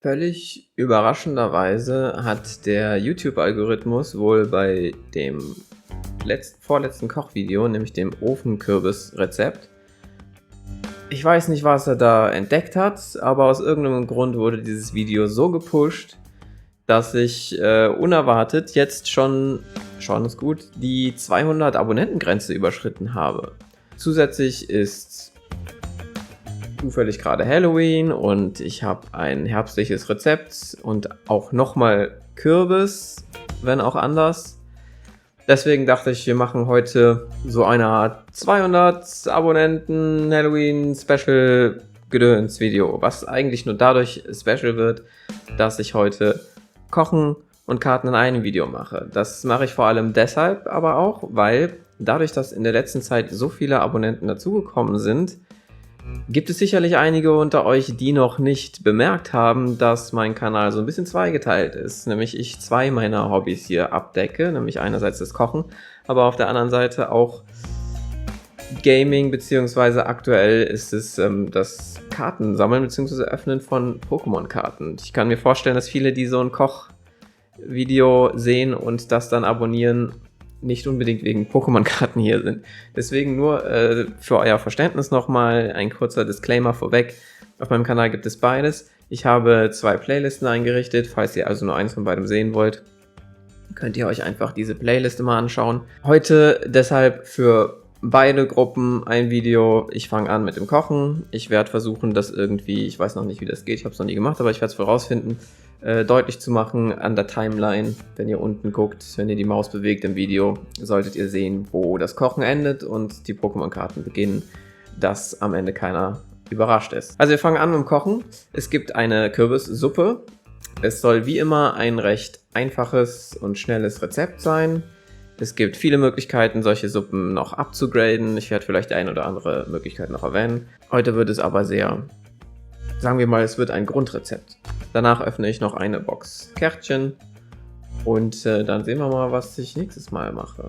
Völlig überraschenderweise hat der YouTube-Algorithmus wohl bei dem vorletzten Kochvideo, nämlich dem Ofenkürbis-Rezept, ich weiß nicht, was er da entdeckt hat, aber aus irgendeinem Grund wurde dieses Video so gepusht, dass ich unerwartet jetzt schon ist gut, die 200 Abonnentengrenze überschritten habe. Zusätzlich ist zufällig gerade Halloween und ich habe ein herbstliches Rezept und auch nochmal Kürbis, wenn auch anders. Deswegen dachte ich, wir machen heute so eine Art 200 Abonnenten Halloween Special Gedöns Video, was eigentlich nur dadurch special wird, dass ich heute Kochen und Karten in einem Video mache. Das mache ich vor allem deshalb aber auch, weil dadurch, dass in der letzten Zeit so viele Abonnenten dazugekommen sind, gibt es sicherlich einige unter euch, die noch nicht bemerkt haben, dass mein Kanal so ein bisschen zweigeteilt ist. Nämlich ich zwei meiner Hobbys hier abdecke, nämlich einerseits das Kochen, aber auf der anderen Seite auch Gaming, beziehungsweise aktuell ist es das Kartensammeln bzw. Öffnen von Pokémon-Karten. Ich kann mir vorstellen, dass viele, die so ein Kochvideo sehen und das dann abonnieren, nicht unbedingt wegen Pokémon-Karten hier sind. Deswegen nur für euer Verständnis nochmal ein kurzer Disclaimer vorweg. Auf meinem Kanal gibt es beides. Ich habe zwei Playlisten eingerichtet. Falls ihr also nur eins von beidem sehen wollt, könnt ihr euch einfach diese Playliste mal anschauen. Heute deshalb für beide Gruppen ein Video. Ich fange an mit dem Kochen. Ich werde versuchen, das irgendwie, ich weiß noch nicht, wie das geht, ich habe es noch nie gemacht, aber ich werde es vorausfinden, deutlich zu machen an der Timeline. Wenn ihr unten guckt, wenn ihr die Maus bewegt im Video, solltet ihr sehen, wo das Kochen endet und die Pokémon-Karten beginnen, dass am Ende keiner überrascht ist. Also wir fangen an mit dem Kochen. Es gibt eine Kürbissuppe. Es soll wie immer ein recht einfaches und schnelles Rezept sein. Es gibt viele Möglichkeiten, solche Suppen noch abzugraden. Ich werde vielleicht eine oder andere Möglichkeit noch erwähnen. Heute wird es aber sehr, sagen wir mal, es wird ein Grundrezept. Danach öffne ich noch eine Box Kärtchen und dann sehen wir mal, was ich nächstes Mal mache.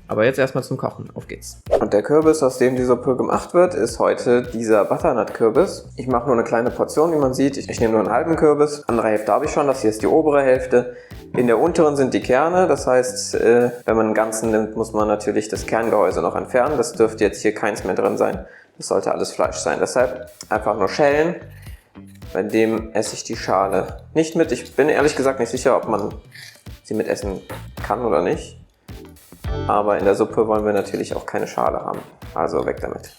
Aber jetzt erstmal zum Kochen. Auf geht's. Und der Kürbis, aus dem die Suppe gemacht wird, ist heute dieser Butternut-Kürbis. Ich mache nur eine kleine Portion, wie man sieht. Ich nehme nur einen halben Kürbis. Andere Hälfte habe ich schon. Das hier ist die obere Hälfte. In der unteren sind die Kerne. Das heißt, wenn man einen ganzen nimmt, muss man natürlich das Kerngehäuse noch entfernen. Das dürfte jetzt hier keins mehr drin sein. Das sollte alles Fleisch sein. Deshalb einfach nur schälen. Bei dem esse ich die Schale nicht mit. Ich bin ehrlich gesagt nicht sicher, ob man sie mit essen kann oder nicht. Aber in der Suppe wollen wir natürlich auch keine Schale haben. Also weg damit.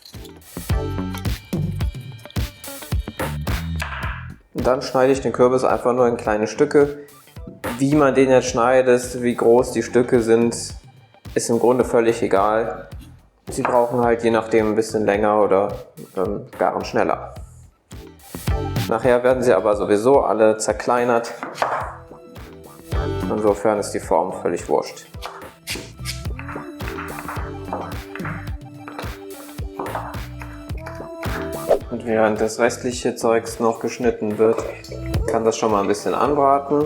Und dann schneide ich den Kürbis einfach nur in kleine Stücke. Wie man den jetzt schneidet, wie groß die Stücke sind, ist im Grunde völlig egal. Sie brauchen halt je nachdem ein bisschen länger oder garen schneller. Nachher werden sie aber sowieso alle zerkleinert. Insofern ist die Form völlig wurscht. Und während das restliche Zeugs noch geschnitten wird, kann das schon mal ein bisschen anbraten.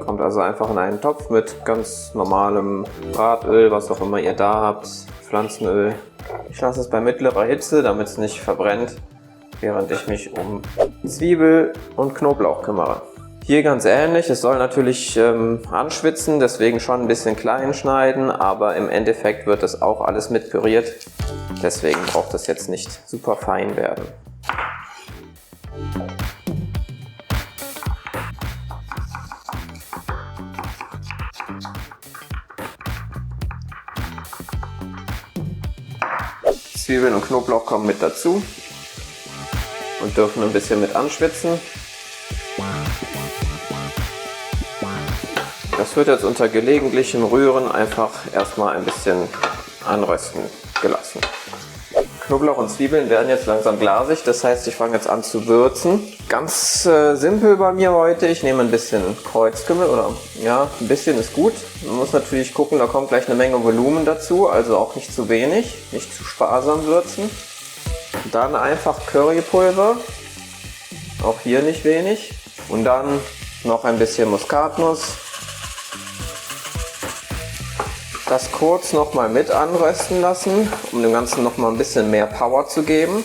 Kommt also einfach in einen Topf mit ganz normalem Bratöl, was auch immer ihr da habt, Pflanzenöl. Ich lasse es bei mittlerer Hitze, damit es nicht verbrennt, während ich mich um Zwiebel und Knoblauch kümmere. Hier ganz ähnlich, es soll natürlich anschwitzen, deswegen schon ein bisschen klein schneiden, aber im Endeffekt wird das auch alles mit püriert. Deswegen braucht das jetzt nicht super fein werden. Zwiebeln und Knoblauch kommen mit dazu und dürfen ein bisschen mit anschwitzen. Das wird jetzt unter gelegentlichem Rühren einfach erstmal ein bisschen anrösten gelassen. Knoblauch und Zwiebeln werden jetzt langsam glasig, das heißt, ich fange jetzt an zu würzen. Ganz simpel bei mir heute, ich nehme ein bisschen Kreuzkümmel, oder ja, ein bisschen ist gut. Man muss natürlich gucken, da kommt gleich eine Menge Volumen dazu, also auch nicht zu wenig, nicht zu sparsam würzen. Dann einfach Currypulver, auch hier nicht wenig. Und dann noch ein bisschen Muskatnuss. Das kurz nochmal mit anrösten lassen, um dem Ganzen nochmal ein bisschen mehr Power zu geben.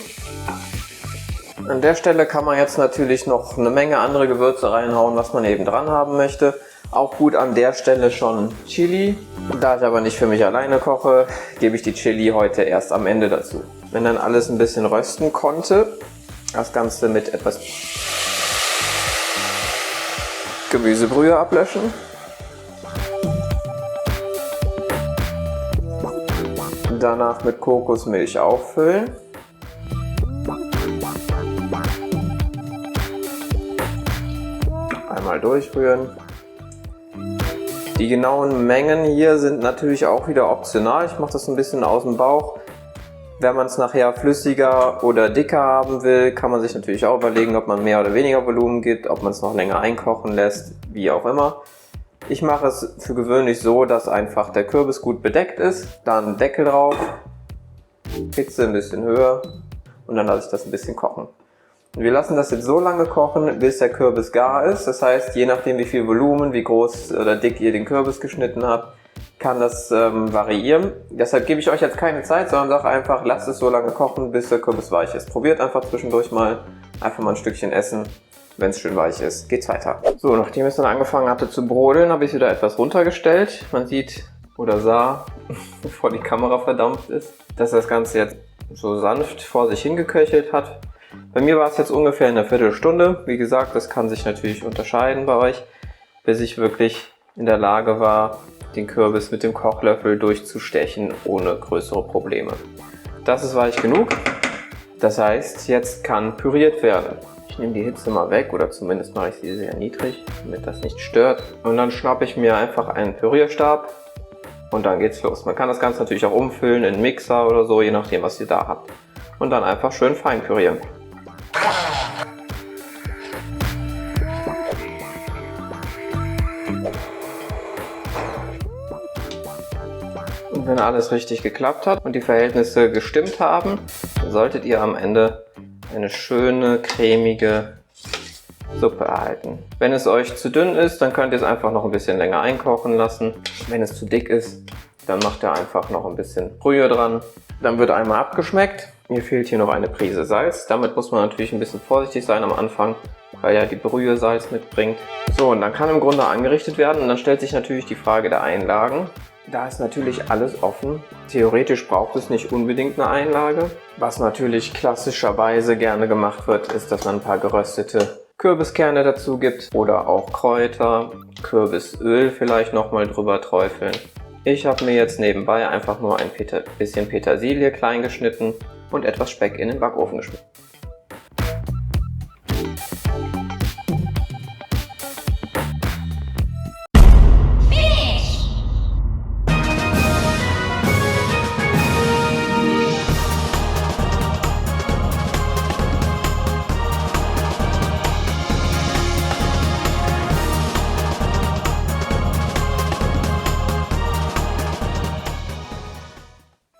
An der Stelle kann man jetzt natürlich noch eine Menge andere Gewürze reinhauen, was man eben dran haben möchte. Auch gut an der Stelle schon Chili. Da ich aber nicht für mich alleine koche, gebe ich die Chili heute erst am Ende dazu. Wenn dann alles ein bisschen rösten konnte, das Ganze mit etwas Gemüsebrühe ablöschen. Danach mit Kokosmilch auffüllen. Einmal durchrühren. Die genauen Mengen hier sind natürlich auch wieder optional. Ich mache das ein bisschen aus dem Bauch. Wenn man es nachher flüssiger oder dicker haben will, kann man sich natürlich auch überlegen, ob man mehr oder weniger Volumen gibt, ob man es noch länger einkochen lässt, wie auch immer. Ich mache es für gewöhnlich so, dass einfach der Kürbis gut bedeckt ist, dann Deckel drauf, Hitze ein bisschen höher und dann lasse ich das ein bisschen kochen. Und wir lassen das jetzt so lange kochen, bis der Kürbis gar ist. Das heißt, je nachdem wie viel Volumen, wie groß oder dick ihr den Kürbis geschnitten habt, kann das variieren. Deshalb gebe ich euch jetzt keine Zeit, sondern sage einfach, lasst es so lange kochen, bis der Kürbis weich ist. Probiert einfach zwischendurch mal, einfach mal ein Stückchen essen. Wenn es schön weich ist, geht's weiter. So, nachdem es dann angefangen hatte zu brodeln, habe ich wieder etwas runtergestellt. Man sieht oder sah, bevor die Kamera verdampft ist, dass das Ganze jetzt so sanft vor sich hingeköchelt hat. Bei mir war es jetzt ungefähr eine Viertelstunde. Wie gesagt, das kann sich natürlich unterscheiden bei euch, bis ich wirklich in der Lage war, den Kürbis mit dem Kochlöffel durchzustechen ohne größere Probleme. Das ist weich genug. Das heißt, jetzt kann püriert werden. Ich nehme die Hitze mal weg oder zumindest mache ich sie sehr niedrig, damit das nicht stört. Und dann schnappe ich mir einfach einen Pürierstab und dann geht's los. Man kann das Ganze natürlich auch umfüllen in einen Mixer oder so, je nachdem was ihr da habt. Und dann einfach schön fein pürieren. Und wenn alles richtig geklappt hat und die Verhältnisse gestimmt haben, dann solltet ihr am Ende eine schöne, cremige Suppe erhalten. Wenn es euch zu dünn ist, dann könnt ihr es einfach noch ein bisschen länger einkochen lassen. Wenn es zu dick ist, dann macht ihr einfach noch ein bisschen Brühe dran. Dann wird einmal abgeschmeckt. Mir fehlt hier noch eine Prise Salz. Damit muss man natürlich ein bisschen vorsichtig sein am Anfang, weil ja die Brühe Salz mitbringt. So, und dann kann im Grunde angerichtet werden. Und dann stellt sich natürlich die Frage der Einlagen. Da ist natürlich alles offen. Theoretisch braucht es nicht unbedingt eine Einlage. Was natürlich klassischerweise gerne gemacht wird, ist, dass man ein paar geröstete Kürbiskerne dazu gibt oder auch Kräuter, Kürbisöl vielleicht nochmal drüber träufeln. Ich habe mir jetzt nebenbei einfach nur ein bisschen Petersilie klein geschnitten und etwas Speck in den Backofen geschmissen.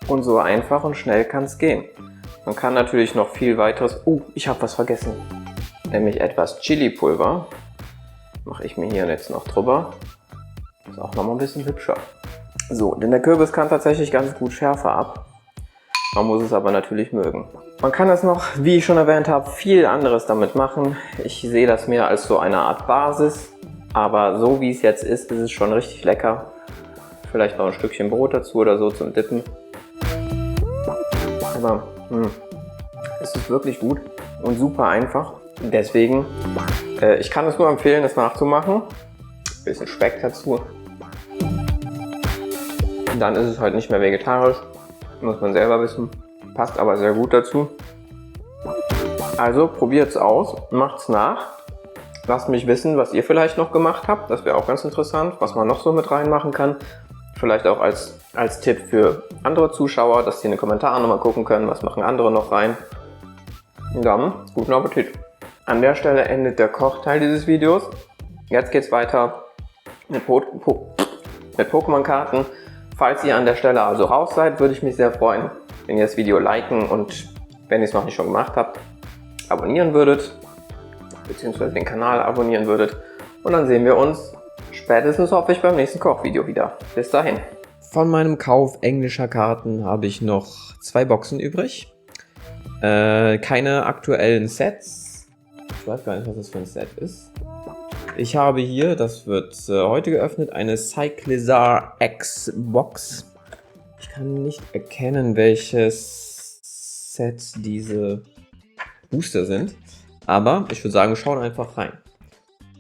Und so einfach und schnell kann es gehen. Man kann natürlich noch viel weiteres... ich habe was vergessen. Nämlich etwas Chili-Pulver. Mache ich mir hier jetzt noch drüber. Ist auch noch mal ein bisschen hübscher. So, denn der Kürbis kann tatsächlich ganz gut Schärfe ab. Man muss es aber natürlich mögen. Man kann das noch, wie ich schon erwähnt habe, viel anderes damit machen. Ich sehe das mehr als so eine Art Basis. Aber so wie es jetzt ist es schon richtig lecker. Vielleicht noch ein Stückchen Brot dazu oder so zum Dippen. Aber es ist wirklich gut und super einfach. Deswegen, ich kann es nur empfehlen, das nachzumachen. Ein bisschen Speck dazu. Dann ist es halt nicht mehr vegetarisch. Muss man selber wissen. Passt aber sehr gut dazu. Also probiert es aus, macht es nach. Lasst mich wissen, was ihr vielleicht noch gemacht habt. Das wäre auch ganz interessant, was man noch so mit reinmachen kann. Vielleicht auch als Tipp für andere Zuschauer, dass die in den Kommentaren nochmal gucken können, was machen andere noch rein. Und dann guten Appetit! An der Stelle endet der Kochteil dieses Videos. Jetzt geht es weiter mit Pokémon-Karten. Falls ihr an der Stelle also raus seid, würde ich mich sehr freuen, wenn ihr das Video liken und, wenn ihr es noch nicht schon gemacht habt, abonnieren würdet, beziehungsweise den Kanal abonnieren würdet. Und dann sehen wir uns spätestens, hoffe ich, beim nächsten Kochvideo wieder. Bis dahin. Von meinem Kauf englischer Karten habe ich noch 2 Boxen übrig. Keine aktuellen Sets. Ich weiß gar nicht, was das für ein Set ist. Ich habe hier, das wird heute geöffnet, eine Cyclizar X Box. Ich kann nicht erkennen, welches Set diese Booster sind. Aber ich würde sagen, wir schauen einfach rein.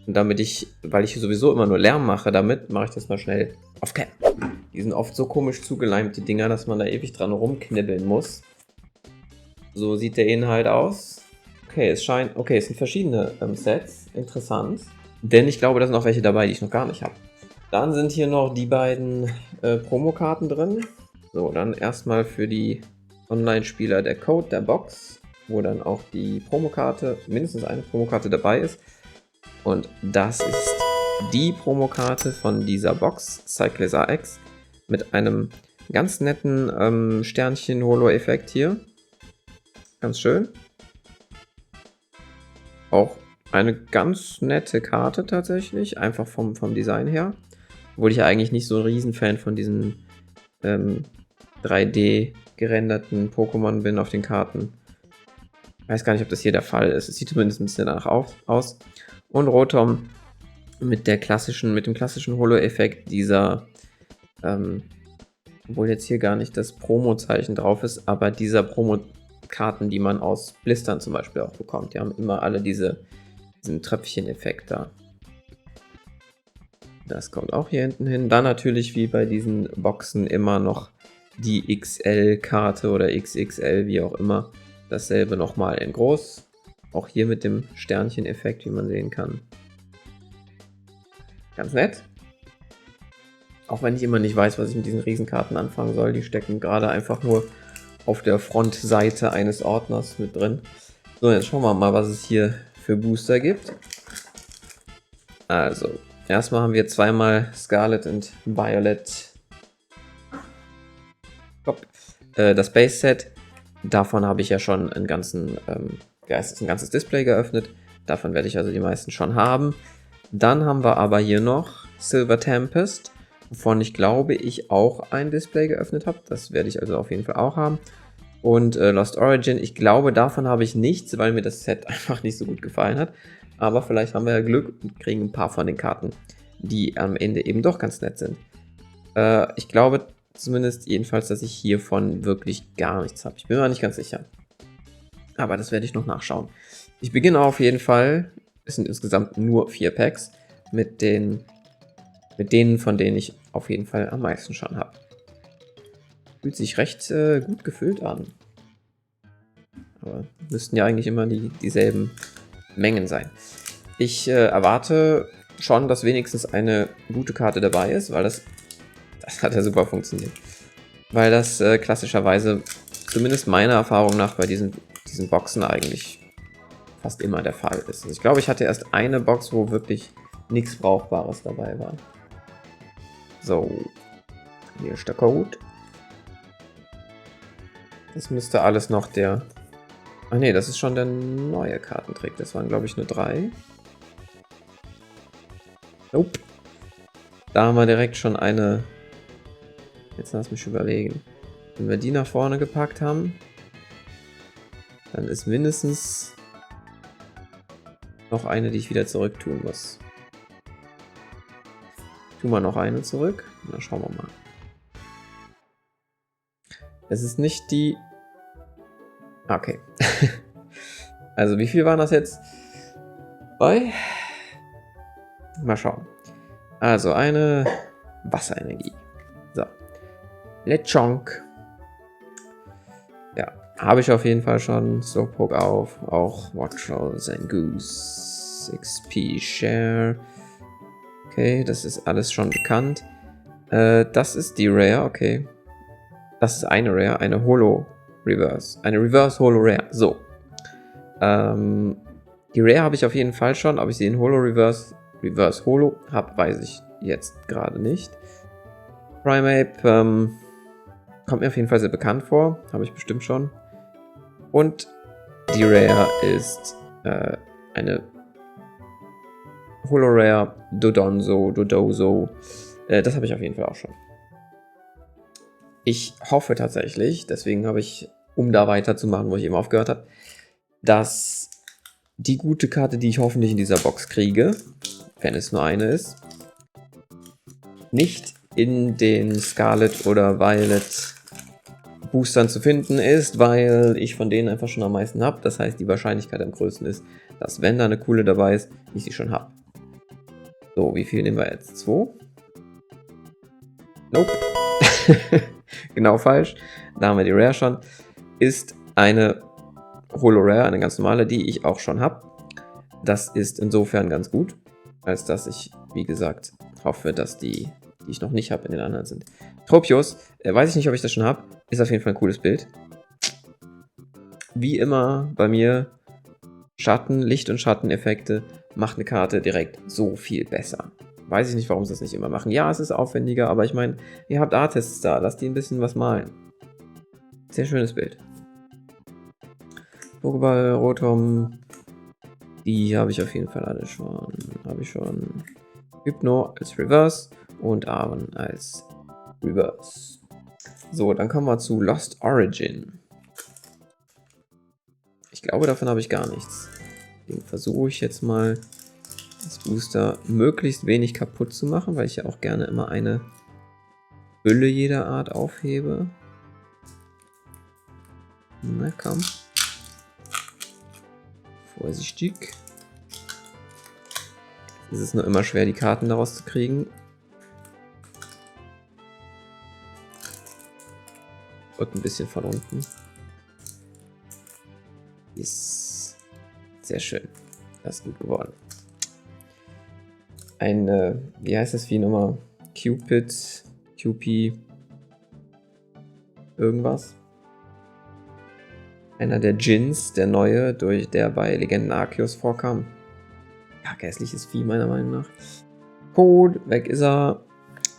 Und damit weil ich sowieso immer nur Lärm mache damit, mache ich das mal schnell auf Cam. Die sind oft so komisch zugeleimt, die Dinger, dass man da ewig dran rumknibbeln muss. So sieht der Inhalt aus. Okay, es sind verschiedene Sets. Interessant. Denn ich glaube, da sind auch welche dabei, die ich noch gar nicht habe. Dann sind hier noch die beiden Promokarten drin. So, dann erstmal für die Online-Spieler der Code der Box, wo dann auch die Promokarte, mindestens eine Promokarte dabei ist. Und das ist die Promokarte von dieser Box, Cyclizar X, mit einem ganz netten Sternchen-Holo-Effekt hier. Ganz schön. Auch eine ganz nette Karte tatsächlich, einfach vom Design her. Obwohl ich ja eigentlich nicht so ein Riesenfan von diesen 3D gerenderten Pokémon bin auf den Karten. Ich weiß gar nicht, ob das hier der Fall ist. Es sieht zumindest ein bisschen danach aus. Und Rotom mit dem klassischen Holo-Effekt dieser, obwohl jetzt hier gar nicht das Promo-Zeichen drauf ist, aber dieser Promo-Karten, die man aus Blistern zum Beispiel auch bekommt. Die haben immer alle diesen Tröpfchen-Effekt da. Das kommt auch hier hinten hin. Dann natürlich wie bei diesen Boxen immer noch die XL-Karte oder XXL, wie auch immer. Dasselbe nochmal in groß. Auch hier mit dem Sternchen-Effekt, wie man sehen kann. Ganz nett. Auch wenn ich immer nicht weiß, was ich mit diesen Riesenkarten anfangen soll. Die stecken gerade einfach nur auf der Frontseite eines Ordners mit drin. So, jetzt schauen wir mal, was es hier für Booster gibt. Also, erstmal haben wir zweimal Scarlet und Violet. Das Base Set. Davon habe ich ja schon ein ganzes Display geöffnet. Davon werde ich also die meisten schon haben. Dann haben wir aber hier noch Silver Tempest, wovon ich glaube ich auch ein Display geöffnet habe. Das werde ich also auf jeden Fall auch haben. Und Lost Origin, ich glaube davon habe ich nichts, weil mir das Set einfach nicht so gut gefallen hat. Aber vielleicht haben wir ja Glück und kriegen ein paar von den Karten, die am Ende eben doch ganz nett sind. Ich glaube zumindest jedenfalls, dass ich hiervon wirklich gar nichts habe. Ich bin mir nicht ganz sicher. Aber das werde ich noch nachschauen. Ich beginne auf jeden Fall, es sind insgesamt nur 4 Packs, mit denen, von denen ich auf jeden Fall am meisten schon habe. Fühlt sich recht gut gefüllt an. Aber müssten ja eigentlich immer dieselben Mengen sein. Ich erwarte schon, dass wenigstens eine gute Karte dabei ist, weil das hat ja super funktioniert. Weil das klassischerweise, zumindest meiner Erfahrung nach, bei diesen Boxen eigentlich fast immer der Fall ist. Also ich glaube, ich hatte erst eine Box, wo wirklich nichts Brauchbares dabei war. So, hier ist der Code. Das müsste alles noch der... Ach nee, das ist schon der neue Kartentrick. Das waren, glaube ich, nur 3. Nope. Da haben wir direkt schon eine... Jetzt lass mich überlegen. Wenn wir die nach vorne gepackt haben, dann ist mindestens noch eine, die ich wieder zurück tun muss. Tun wir noch eine zurück. Na, schauen wir mal. Es ist nicht die... Okay. Also wie viel waren das jetzt? 2? Mal schauen. Also eine Wasserenergie. So. Lechonk. Ja, habe ich auf jeden Fall schon. Slowpoke auf. Auch Watchel, Zangoose, XP Share. Okay, das ist alles schon bekannt. Das ist die Rare, okay. Das ist eine Rare, eine Holo Reverse. Eine Reverse Holo Rare. So. Die Rare habe ich auf jeden Fall schon. Ob ich sie in Holo Reverse Holo habe, weiß ich jetzt gerade nicht. Primeape kommt mir auf jeden Fall sehr bekannt vor. Habe ich bestimmt schon. Und die Rare ist eine Holo Rare Dodozo. Das habe ich auf jeden Fall auch schon. Ich hoffe tatsächlich, deswegen habe ich um da weiterzumachen, wo ich eben aufgehört habe, dass die gute Karte, die ich hoffentlich in dieser Box kriege, wenn es nur eine ist, nicht in den Scarlet oder Violet Boostern zu finden ist, weil ich von denen einfach schon am meisten habe. Das heißt, die Wahrscheinlichkeit am größten ist, dass wenn da eine coole dabei ist, ich sie schon habe. So, wie viel nehmen wir jetzt? 2? Nope. Genau falsch. Da haben wir die Rare schon. Ist eine Holo Rare, eine ganz normale, die ich auch schon habe. Das ist insofern ganz gut, als dass ich, wie gesagt, hoffe, dass die ich noch nicht habe, in den anderen sind. Tropius, weiß ich nicht, ob ich das schon habe. Ist auf jeden Fall ein cooles Bild. Wie immer bei mir, Schatten, Licht- und Schatteneffekte macht eine Karte direkt so viel besser. Weiß ich nicht, warum sie das nicht immer machen. Ja, es ist aufwendiger, aber ich meine, ihr habt Artists da, lasst die ein bisschen was malen. Sehr schönes Bild. Pokéball, Rotom, die habe ich auf jeden Fall alle schon. Habe ich schon Hypno als Reverse und Arven als Reverse. So, dann kommen wir zu Lost Origin. Ich glaube, davon habe ich gar nichts. Den versuche ich jetzt mal, das Booster möglichst wenig kaputt zu machen, weil ich ja auch gerne immer eine Hülle jeder Art aufhebe. Na komm. Vorsichtig. Es ist nur immer schwer, die Karten daraus zu kriegen. Und ein bisschen von unten. Ist sehr schön. Das ist gut geworden. Ein, wie heißt das Vieh nochmal? Cupid, QP, irgendwas. Einer der Djinns, der neue, der bei Legenden Arceus vorkam. Ja, hässliches Vieh meiner Meinung nach. Code, weg ist er.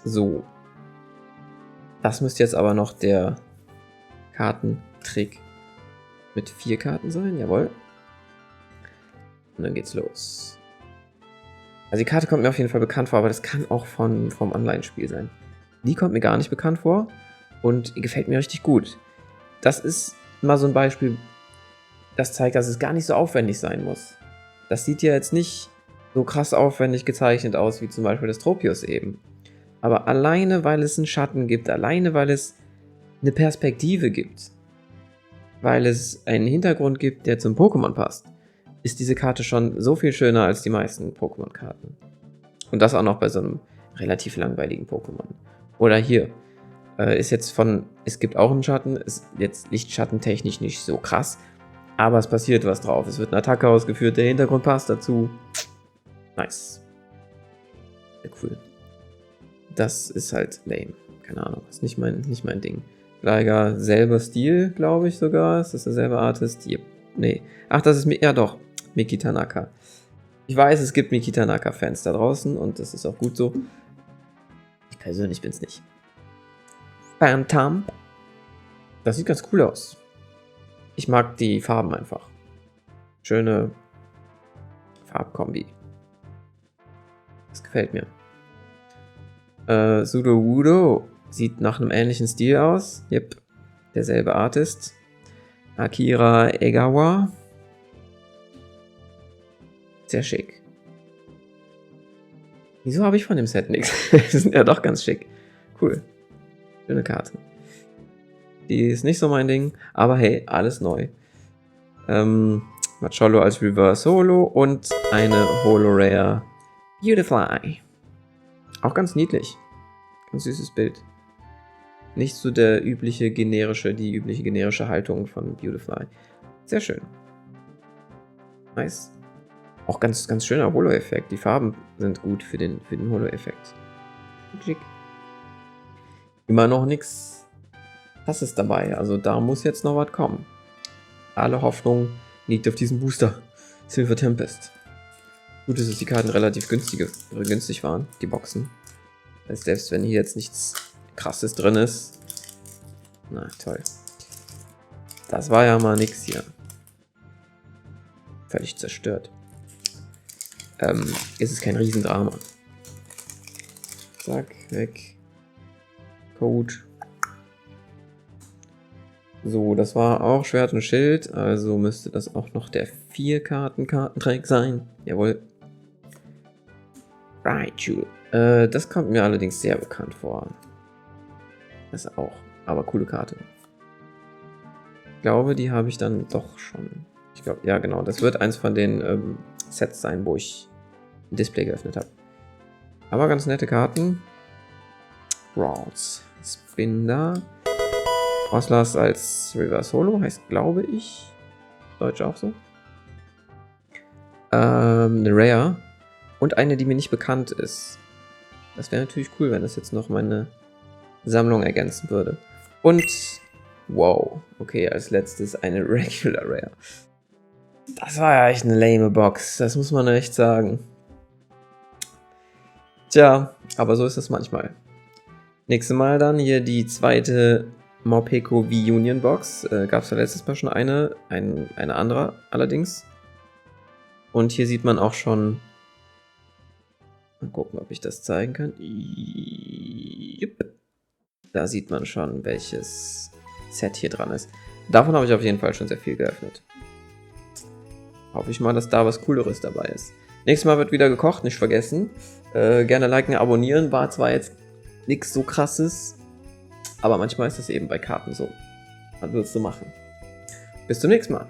So. Das müsste jetzt aber noch der Kartentrick mit 4 Karten sein, jawohl. Und dann geht's los. Also die Karte kommt mir auf jeden Fall bekannt vor, aber das kann auch vom Online-Spiel sein. Die kommt mir gar nicht bekannt vor und gefällt mir richtig gut. Das ist mal so ein Beispiel, das zeigt, dass es gar nicht so aufwendig sein muss. Das sieht ja jetzt nicht so krass aufwendig gezeichnet aus, wie zum Beispiel das Tropius eben. Aber alleine, weil es einen Schatten gibt, alleine, weil es eine Perspektive gibt, weil es einen Hintergrund gibt, der zum Pokémon passt, ist diese Karte schon so viel schöner als die meisten Pokémon-Karten. Und das auch noch bei so einem relativ langweiligen Pokémon. Oder hier, ist jetzt es gibt auch einen Schatten, ist jetzt lichtschattentechnisch nicht so krass, aber es passiert was drauf. Es wird eine Attacke ausgeführt, der Hintergrund passt dazu. Nice. Sehr cool. Das ist halt lame. Keine Ahnung, ist nicht mein Ding. Gleiger, selber Stil, glaube ich sogar. Ist das derselbe Artist? Yep. Nee. Ach, das ist ja doch. Miki Tanaka. Ich weiß, es gibt Miki Tanaka-Fans da draußen und das ist auch gut so. Ich persönlich bin es nicht. Phantom. Das sieht ganz cool aus. Ich mag die Farben einfach. Schöne Farbkombi. Das gefällt mir. Sudowoodo sieht nach einem ähnlichen Stil aus. Yep. Derselbe Artist. Akira Egawa. Sehr schick. Wieso habe ich von dem Set nichts? Die sind ja doch ganz schick. Cool. Schöne Karte. Die ist nicht so mein Ding, aber hey, alles neu. Macholo als Reverse Holo und eine Holo Rare Beautifly. Auch ganz niedlich. Ganz süßes Bild. Nicht so die übliche generische Haltung von Beautifly. Sehr schön. Nice. Auch ganz, ganz schöner Holo-Effekt. Die Farben sind gut für den Holo-Effekt. Schick. Immer noch nichts Krasses dabei. Also da muss jetzt noch was kommen. Alle Hoffnung liegt auf diesem Booster. Silver Tempest. Gut ist, dass die Karten relativ günstig waren, die Boxen. Das heißt, selbst wenn hier jetzt nichts Krasses drin ist. Na, toll. Das war ja mal nix hier. Völlig zerstört. Ist es kein Riesendrama. Zack, weg. Code. So, das war auch Schwert und Schild, also müsste das auch noch der 4-Karten-Kartentrick sein. Jawohl. Raichu. Das kommt mir allerdings sehr bekannt vor. Das auch, aber coole Karte. Ich glaube, die habe ich dann doch schon. Ich glaube, ja genau, das wird eins von den Sets sein, wo ich ein Display geöffnet habe. Aber ganz nette Karten. Rawls. Spinda. Roslas als Reverse Holo heißt, glaube ich. Deutsch auch so. Eine Rare. Und eine, die mir nicht bekannt ist. Das wäre natürlich cool, wenn das jetzt noch meine Sammlung ergänzen würde. Und, wow. Okay, als letztes eine Regular Rare. Das war ja echt eine lame Box. Das muss man echt sagen. Tja, aber so ist es manchmal. Nächstes Mal dann hier die zweite Morpeko V-Union Box. Gab es ja letztes Mal schon eine andere allerdings. Und hier sieht man auch schon. Mal gucken, ob ich das zeigen kann. Jupp. Da sieht man schon, welches Set hier dran ist. Davon habe ich auf jeden Fall schon sehr viel geöffnet. Hoffe ich mal, dass da was Cooleres dabei ist. Nächstes Mal wird wieder gekocht, nicht vergessen. Gerne liken, abonnieren. War zwar jetzt nichts so krasses, aber manchmal ist das eben bei Karten so. Was willst du machen? Bis zum nächsten Mal.